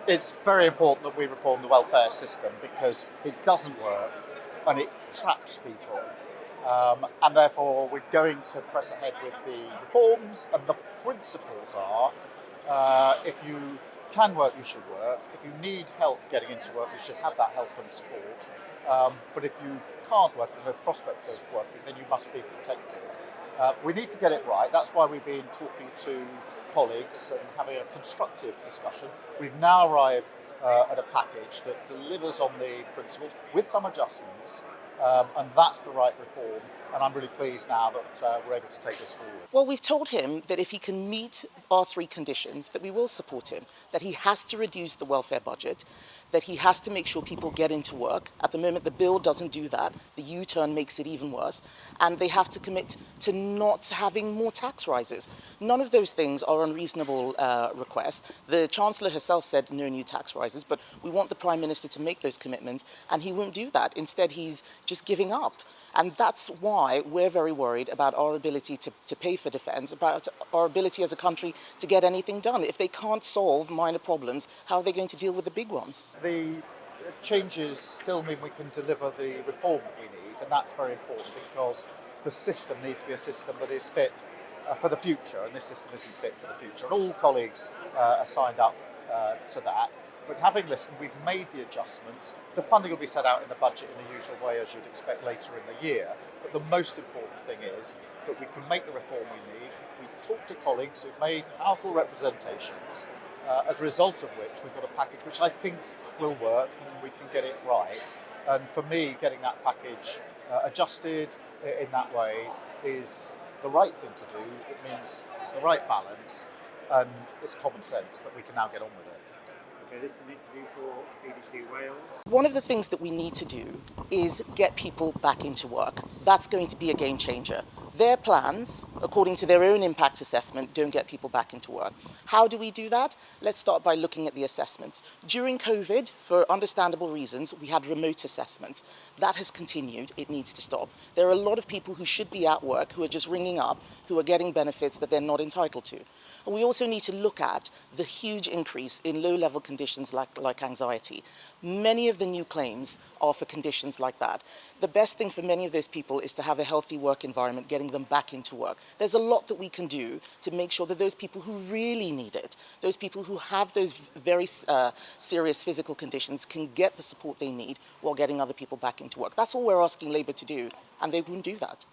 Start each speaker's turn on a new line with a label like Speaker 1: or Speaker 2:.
Speaker 1: It's very important that we reform the welfare system because it doesn't work and it traps people. And therefore, we're going to press ahead with the reforms, and the principles are if you can work, you should work. If you need help getting into work, you should have that help and support. But if you can't work, there's no prospect of working, then you must be protected. We need to get it right. That's why we've been talking to colleagues and having a constructive discussion. We've now arrived at a package that delivers on the principles with some adjustments, and that's the right reform. And I'm really pleased now that we're able to take this forward.
Speaker 2: Well, we've told him that if he can meet our three conditions, that we will support him, that he has to reduce the welfare budget, that he has to make sure people get into work. At the moment, the bill doesn't do that. The U-turn makes it even worse. And they have to commit to not having more tax rises. None of those things are unreasonable requests. The Chancellor herself said no new tax rises, but we want the Prime Minister to make those commitments, and he won't do that. Instead, he's just giving up. And that's why we're very worried about our ability to pay for defence, about our ability as a country to get anything done. If they can't solve minor problems, how are they going to deal with the big ones?
Speaker 1: The changes still mean we can deliver the reform that we need, and that's very important because the system needs to be a system that is fit for the future, and this system isn't fit for the future. And all colleagues are signed up to that. But having listened, we've made the adjustments. The funding will be set out in the budget in the usual way, as you'd expect later in the year. But the most important thing is that we can make the reform we need. We talk to colleagues who've made powerful representations, as a result of which we've got a package which I think will work and we can get it right. And for me, getting that package adjusted in that way is the right thing to do. It means it's the right balance, and it's common sense that we can now get on with it.
Speaker 3: Okay, this is an interview for BBC Wales.
Speaker 2: One of the things that we need to do is get people back into work. That's going to be a game changer. Their plans, according to their own impact assessment, don't get people back into work. How do we do that? Let's start by looking at the assessments. During COVID, for understandable reasons, we had remote assessments. That has continued. It needs to stop. There are a lot of people who should be at work who are just ringing up, who are getting benefits that they're not entitled to. And we also need to look at the huge increase in low-level conditions like anxiety. Many of the new claims are for conditions like that. The best thing for many of those people is to have a healthy work environment, getting them back into work. There's a lot that we can do to make sure that those people who really need it, those people who have those very serious physical conditions, can get the support they need while getting other people back into work. That's all we're asking Labour to do, and they won't do that.